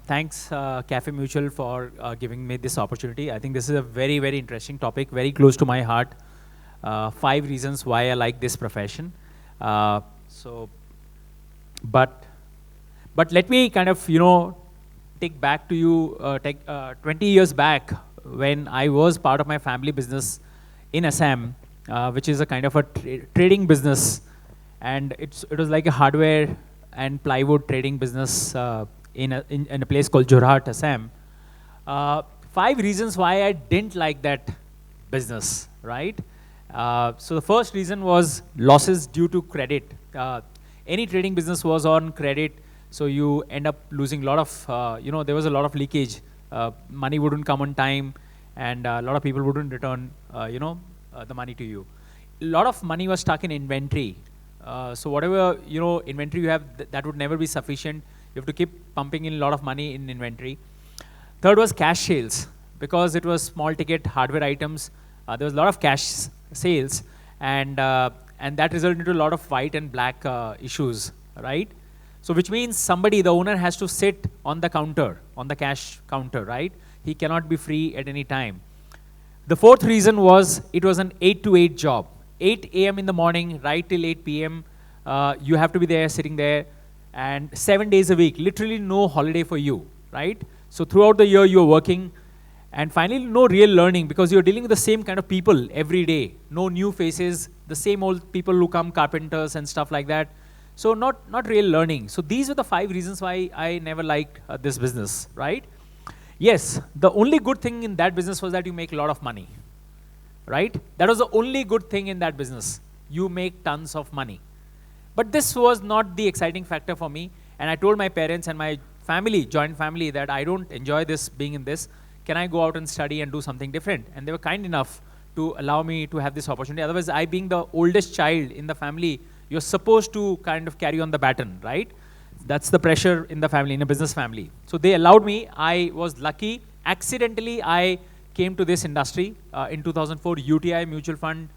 Thanks, Cafe Mutual, for giving me this opportunity. I think this is a very, very interesting topic, very close to my heart. 5 reasons why I like this profession. Uh, so, but, but let me kind of, take back to you, 20 years back when I was part of my family business in Assam, which is a kind of a trading business, and it was like a hardware and plywood trading business in a place called Jorhat, Assam. 5 reasons why I didn't like that business, right? So the first reason was losses due to credit. Any trading business was on credit, so you end up losing a lot of, there was a lot of leakage. Money wouldn't come on time, and a lot of people wouldn't return, the money to you. A lot of money was stuck in inventory. So whatever inventory you have, that would never be sufficient. You have to keep pumping in a lot of money in inventory. Third was cash sales, because it was small ticket hardware items. There was a lot of cash sales, and that resulted into a lot of white and black issues, right? So which means somebody, the owner, has to sit on the counter, on the cash counter, right? He cannot be free at any time. The fourth reason was it was an 8 to 8 job. 8 a.m. in the morning, right till 8 p.m. You have to be there, sitting there, and 7 days a week, literally no holiday for you, right? So throughout the year you're working, and finally no real learning, because you're dealing with the same kind of people every day. No new faces, the same old people who come, carpenters and stuff like that. So not real learning. So these are the 5 reasons why I never liked this business, right? Yes, the only good thing in that business was that you make a lot of money, right? That was the only good thing in that business. You make tons of money. But this was not the exciting factor for me. And I told my parents and my family, joint family, that I don't enjoy this, being in this. Can I go out and study and do something different? And they were kind enough to allow me to have this opportunity. Otherwise, I, being the oldest child in the family, you're supposed to kind of carry on the baton, right? That's the pressure in the family, in a business family. So they allowed me. I was lucky. Accidentally, I came to this industry. In 2004, UTI Mutual Fund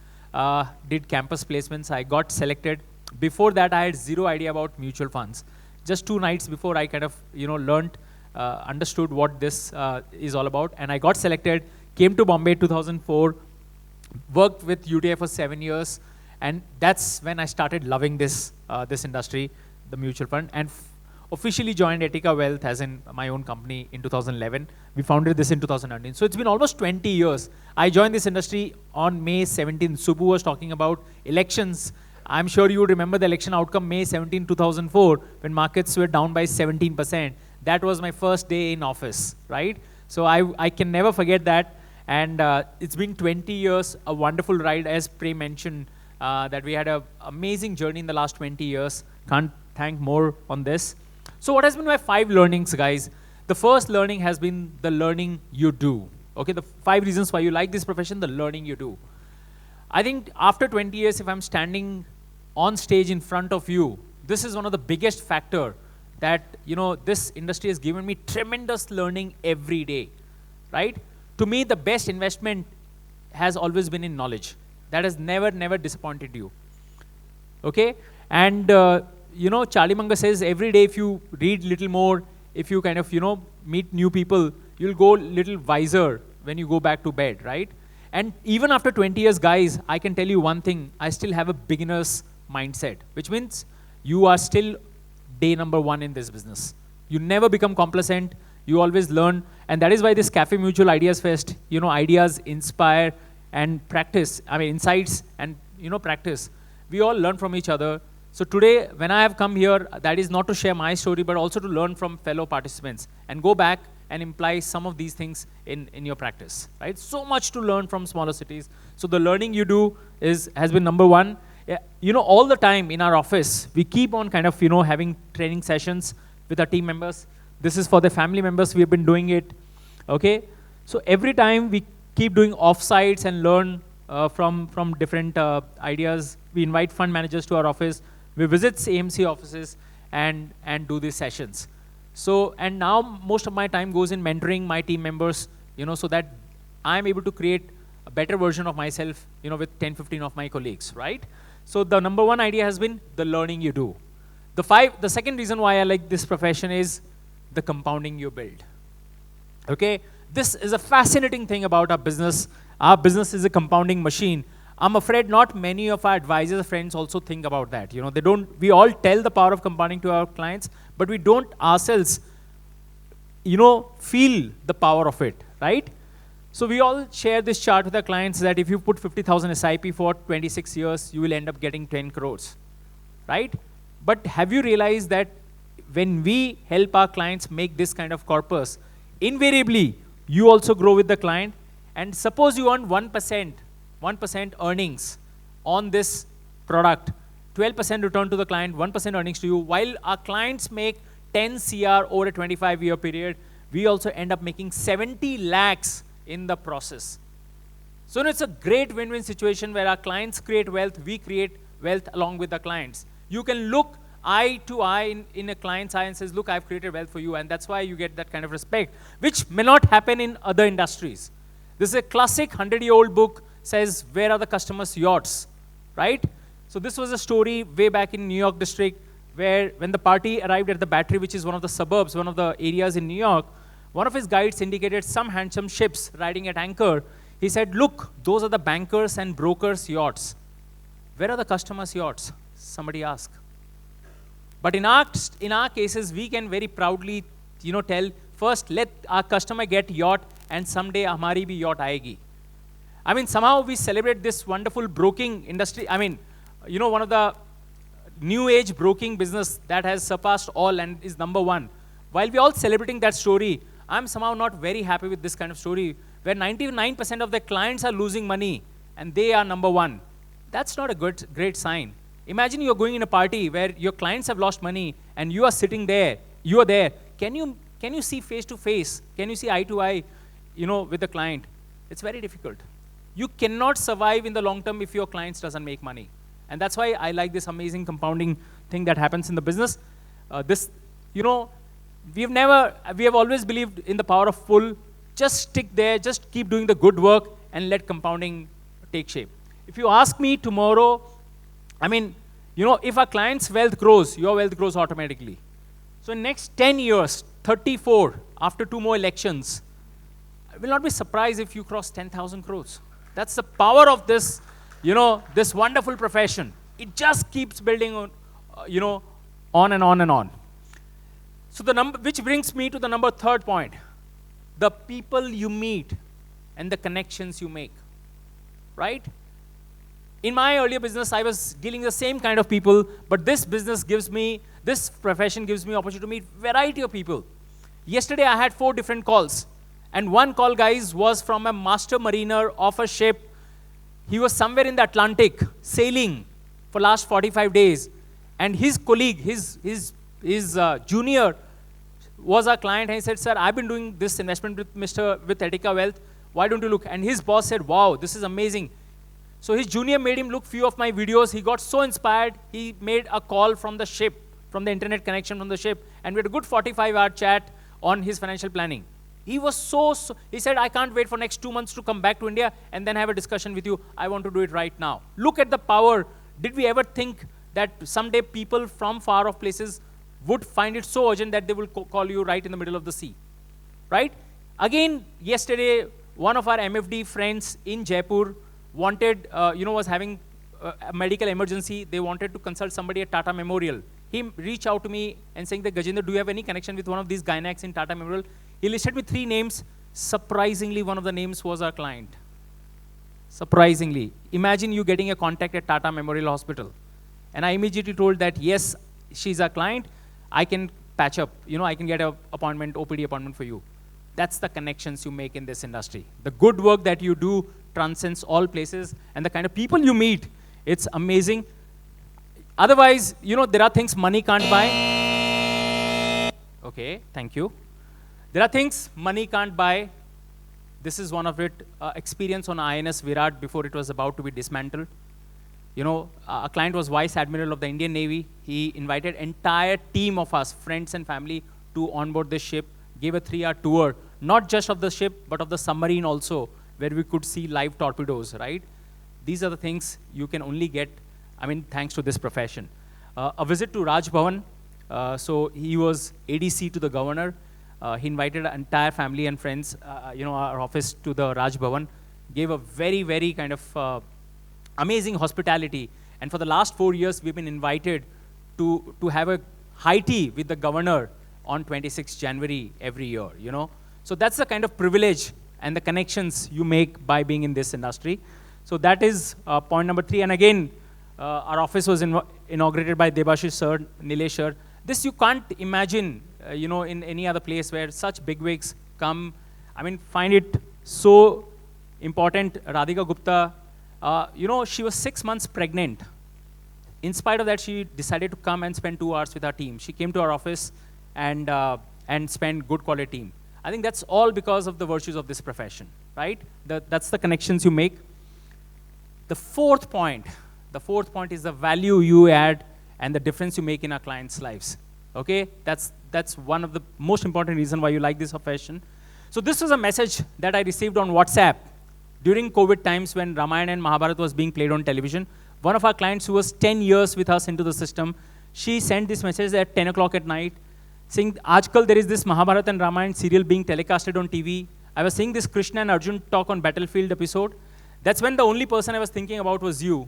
did campus placements. I got selected. Before that, I had zero idea about mutual funds. Just 2 nights before, I kind of learned, understood what this is all about. And I got selected, came to Bombay 2004, worked with UTI for 7 years. And that's when I started loving this industry, the mutual fund, and officially joined Etica Wealth as in my own company in 2011. We founded this in 2019. So it's been almost 20 years. I joined this industry on May 17th. Subbu was talking about elections. I'm sure you would remember the election outcome, May 17, 2004, when markets were down by 17%. That was my first day in office, right? So I can never forget that. And it's been 20 years, a wonderful ride, as Prem mentioned, that we had an amazing journey in the last 20 years. Can't thank more on this. So what has been my 5 learnings, guys? The first learning has been the learning you do. Okay, the 5 reasons why you like this profession, the learning you do. I think after 20 years, if I'm standing on stage in front of you, this is one of the biggest factor that, this industry has given me tremendous learning every day, right? To me, the best investment has always been in knowledge. That has never disappointed you, okay? And, Charlie Munger says every day if you read little more, if you kind of, meet new people, you'll go little wiser when you go back to bed, right? And even after 20 years, guys, I can tell you one thing, I still have a beginner's mindset, which means you are still day number 1 in this business. You never become complacent, you always learn, and that is why this Cafe Mutual Ideas Fest, ideas inspire and practice, insights and, practice. We all learn from each other. So today, when I have come here, that is not to share my story, but also to learn from fellow participants and go back and imply some of these things in your practice, right? So much to learn from smaller cities. So the learning you do has been number 1. Yeah, all the time in our office, we keep on kind of, having training sessions with our team members. This is for the family members, we have been doing it, okay? So every time we keep doing offsites and learn from different ideas. We invite fund managers to our office. We visit AMC offices and do these sessions. So, and now most of my time goes in mentoring my team members, so that I'm able to create a better version of myself, with 10, 15 of my colleagues, right? So the number 1 idea has been the learning you do. The second reason why I like this profession is the compounding you build. Okay, this is a fascinating thing about our business. Our business is a compounding machine. I'm afraid not many of our advisors friends also think about that. You know, they don't. We all tell the power of compounding to our clients, but we don't ourselves, you know, feel the power of it, right? So we all share this chart with our clients that if you put 50,000 SIP for 26 years, you will end up getting 10 crores, right? But have you realized that when we help our clients make this kind of corpus, invariably, you also grow with the client. And suppose you earn 1% earnings on this product, 12% return to the client, 1% earnings to you, while our clients make 10 CR over a 25-year period, we also end up making 70 lakhs in the process. So it's a great win-win situation where our clients create wealth, we create wealth along with the clients. You can look eye to eye in a client's eye and says, look, I've created wealth for you, and that's why you get that kind of respect, which may not happen in other industries. This is a classic 100-year-old book, says, where are the customers' yachts, right? So this was a story way back in New York district, where when the party arrived at the Battery, which is one of the suburbs, one of the areas in New York, one of his guides indicated some handsome ships riding at anchor. He said, look, those are the bankers and brokers' yachts. Where are the customers' yachts? Somebody asked. But in our cases, we can very proudly, you know, tell, first, let our customer get yacht, and someday hamari bhi yacht aayegi. I mean, somehow we celebrate this wonderful broking industry. I mean, you know, one of the new age broking business that has surpassed all and is #1. While we're all celebrating that story, I'm somehow not very happy with this kind of story, where 99% of the clients are losing money and they are #1. That's not a great sign. Imagine you're going in a party where your clients have lost money and you are sitting there, you are there. Can you see face to face? Can you see eye to eye, you know, with the client? It's very difficult. You cannot survive in the long term if your clients doesn't make money. And that's why I like this amazing compounding thing that happens in the business. You know, we have always believed in the power of pull. Just stick there, just keep doing the good work and let compounding take shape. If you ask me tomorrow, I mean, you know, if our client's wealth grows, your wealth grows automatically. So in next 10 years, 34, after 2 more elections, I will not be surprised if you cross 10,000 crores. That's the power of this, you know, this wonderful profession. It just keeps building on, you know, on and on and on. So which brings me to the third point. The people you meet and the connections you make, right? In my earlier business, I was dealing with the same kind of people, but this profession gives me opportunity to meet variety of people. Yesterday, I had 4 different calls. And one call, guys, was from a master mariner of a ship. He was somewhere in the Atlantic, sailing for last 45 days. And his colleague, his junior, was our client. And he said, sir, I've been doing this investment with Etica Wealth. Why don't you look? And his boss said, wow, this is amazing. So his junior made him look few of my videos. He got so inspired, he made a call from the ship, from the internet connection from the ship, and we had a good 45-hour chat on his financial planning. He was he said, I can't wait for next 2 months to come back to India and then have a discussion with you. I want to do it right now. Look at the power. Did we ever think that someday people from far off places would find it so urgent that they will call you right in the middle of the sea, right? Again, yesterday, one of our MFD friends in Jaipur wanted, was having a medical emergency. They wanted to consult somebody at Tata Memorial. He reached out to me and saying that, Gajendra, do you have any connection with one of these gynacs in Tata Memorial? He listed me 3 names. Surprisingly, one of the names was our client. Surprisingly. Imagine you getting a contact at Tata Memorial Hospital. And I immediately told that, yes, she's our client. I can patch up. You know, I can get an appointment, OPD appointment for you. That's the connections you make in this industry. The good work that you do transcends all places, and the kind of people you meet, it's amazing. Otherwise, you know, there are things money can't buy. Okay, thank you. There are things money can't buy. This is one of it, experience on INS Virat before it was about to be dismantled. You know, a client was Vice Admiral of the Indian Navy. He invited entire team of us, friends and family, to onboard this ship, gave a 3-hour tour, not just of the ship, but of the submarine also, where we could see live torpedoes, right? These are the things you can only get, I mean, thanks to this profession. A visit to Raj Bhavan. So he was ADC to the governor. He invited our entire family and friends, our office to the Raj Bhavan, gave a very, very kind of amazing hospitality. And for the last 4 years, we've been invited to have a high tea with the governor on 26th January every year, So that's the kind of privilege and the connections you make by being in this industry. So that is point number 3. And again, our office was inaugurated by Debashish sir, Nilesh sir. This you can't imagine, in any other place where such bigwigs come. I mean, find it so important. Radhika Gupta, she was 6 months pregnant. In spite of that, she decided to come and spend 2 hours with our team. She came to our office and spent good quality time. I think that's all because of the virtues of this profession, right? That's the connections you make. The fourth point is the value you add and the difference you make in our clients' lives. Okay, that's one of the most important reasons why you like this profession. So this was a message that I received on WhatsApp during COVID times when Ramayana and Mahabharata was being played on television. One of our clients who was 10 years with us into the system, she sent this message at 10 o'clock at night, saying, "Aajkal there is this Mahabharata and Ramayana serial being telecasted on TV. I was seeing this Krishna and Arjun talk on battlefield episode. That's when the only person I was thinking about was you.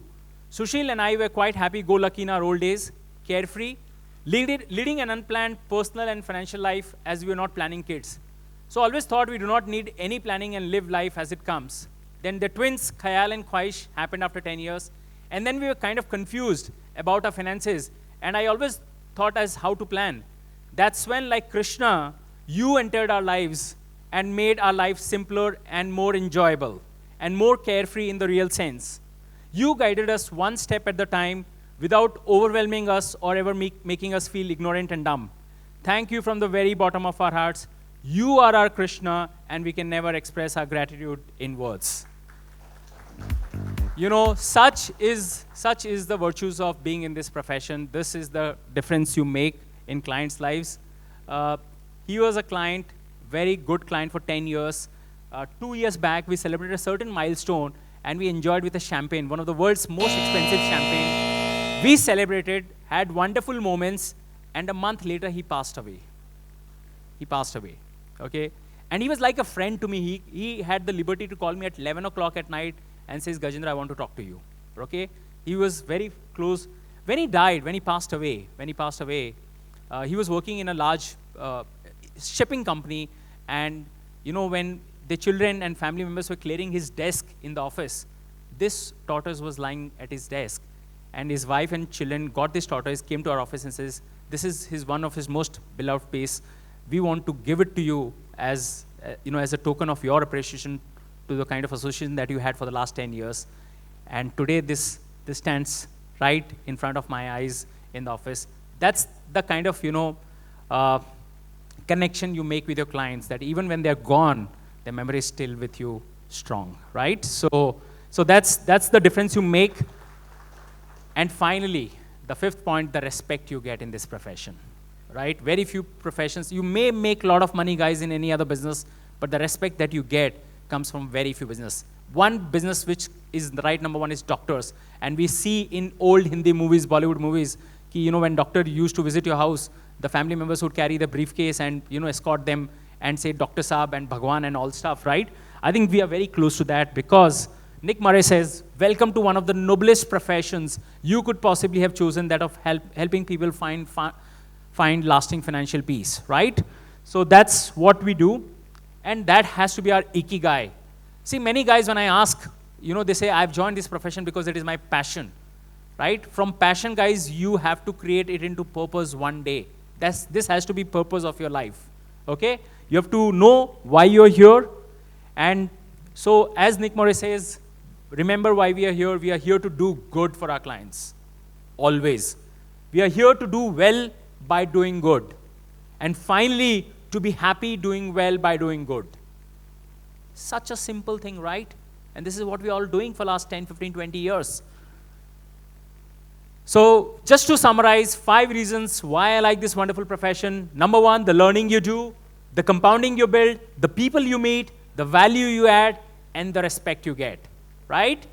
Sushil and I were quite happy-go-lucky in our old days, carefree, leading an unplanned personal and financial life as we were not planning kids. So always thought we do not need any planning and live life as it comes. Then the twins, Khayal and Khwaish, happened after 10 years. And then we were kind of confused about our finances. And I always thought as how to plan. That's when, like Krishna, you entered our lives and made our lives simpler and more enjoyable and more carefree in the real sense. You guided us one step at the time without overwhelming us or ever making us feel ignorant and dumb. Thank you from the very bottom of our hearts. You are our Krishna, and we can never express our gratitude in words." Such is the virtues of being in this profession. This is the difference you make in clients' lives. He was a client, very good client for 10 years. 2 years back, we celebrated a certain milestone, and we enjoyed with a champagne, one of the world's most expensive champagne. We celebrated, had wonderful moments, and a month later, he passed away. Okay? And he was like a friend to me. He had the liberty to call me at 11 o'clock at night and says, "Gajendra, I want to talk to you." Okay? He was very close. When he passed away, he was working in a large shipping company, and when the children and family members were clearing his desk in the office, this tortoise was lying at his desk, and his wife and children got this tortoise, came to our office and says, "This is one of his most beloved piece. We want to give it to you as a token of your appreciation to the kind of association that you had for the last 10 years. And today this stands right in front of my eyes in the office." That's the kind of connection you make with your clients, that even when they're gone, their memory is still with you strong, right? So that's the difference you make. And finally, the fifth point, the respect you get in this profession, right? Very few professions. You may make a lot of money, guys, in any other business, but the respect that you get comes from very few business. One business which is the right number one is doctors. And we see in old Hindi movies, Bollywood movies, when doctor used to visit your house, the family members would carry the briefcase and escort them and say Dr. Saab and Bhagwan and all stuff, right? I think we are very close to that, because Nick Murray says, "Welcome to one of the noblest professions you could possibly have chosen, that of helping people find lasting financial peace," right? So that's what we do, and that has to be our ikigai. See, many guys, when I ask, they say, "I've joined this profession because it is my passion," right? From passion, guys, you have to create it into purpose one day. This has to be purpose of your life, okay? You have to know why you're here. And so, as Nick Murray says, remember why we are here. We are here to do good for our clients, always. We are here to do well by doing good. And finally, to be happy doing well by doing good. Such a simple thing, right? And this is what we're all doing for the last 10, 15, 20 years. So just to summarize, 5 reasons why I like this wonderful profession. Number 1, the learning you do, the compounding you build, the people you meet, the value you add, and the respect you get, right?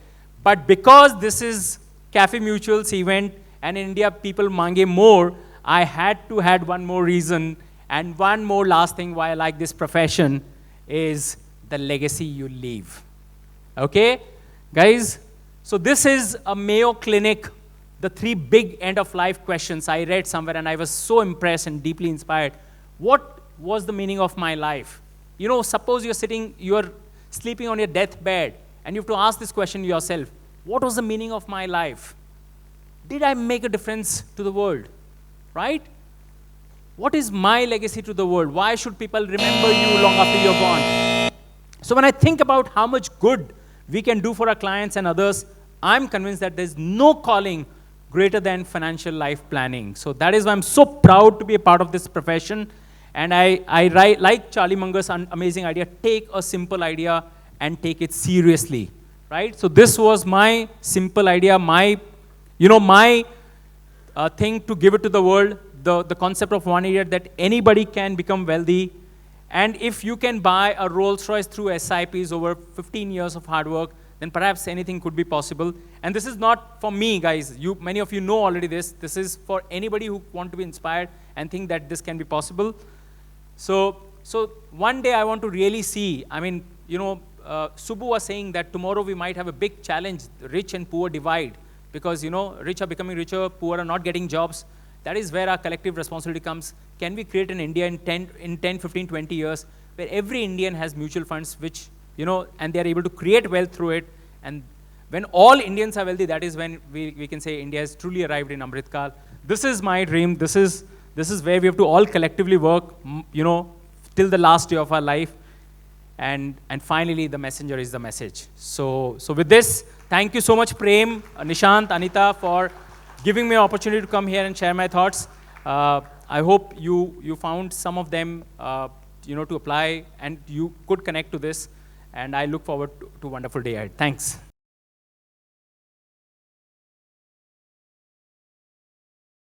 But because this is Cafe Mutual's event, and in India people mange more, I had to add one more reason, And one more last thing why I like this profession is the legacy you leave. Okay? Guys, so this is a Mayo Clinic, the 3 big end-of-life questions I read somewhere, and I was so impressed and deeply inspired. What was the meaning of my life? You know, suppose you're sleeping on your deathbed, and you have to ask this question yourself. What was the meaning of my life? Did I make a difference to the world? Right? What is my legacy to the world? Why should people remember you long after you're gone? So when I think about how much good we can do for our clients and others, I'm convinced that there's no calling greater than financial life planning. So that is why I'm so proud to be a part of this profession. And I like Charlie Munger's amazing idea, take a simple idea and take it seriously, right? So this was my simple idea, my thing to give it to the world, the concept of one idiot, that anybody can become wealthy. And if you can buy a Rolls Royce through SIPs over 15 years of hard work, then perhaps anything could be possible. And this is not for me, guys. Many of you know already this. This is for anybody who want to be inspired and think that this can be possible. So one day I want to really see, I mean, Subbu was saying that tomorrow we might have a big challenge, rich and poor divide, because, rich are becoming richer, poor are not getting jobs. That is where our collective responsibility comes. Can we create an India in 10, 15, 20 years where every Indian has mutual funds which, and they are able to create wealth through it. And when all Indians are wealthy, that is when we can say India has truly arrived in Amrit Kaal. This is my dream. This is where we have to all collectively work, till the last day of our life. And finally, the messenger is the message. So with this, thank you so much, Prem, Nishant, Anita, for giving me an opportunity to come here and share my thoughts. I hope you found some of them, to apply, and you could connect to this. And I look forward to a wonderful day ahead. Thanks.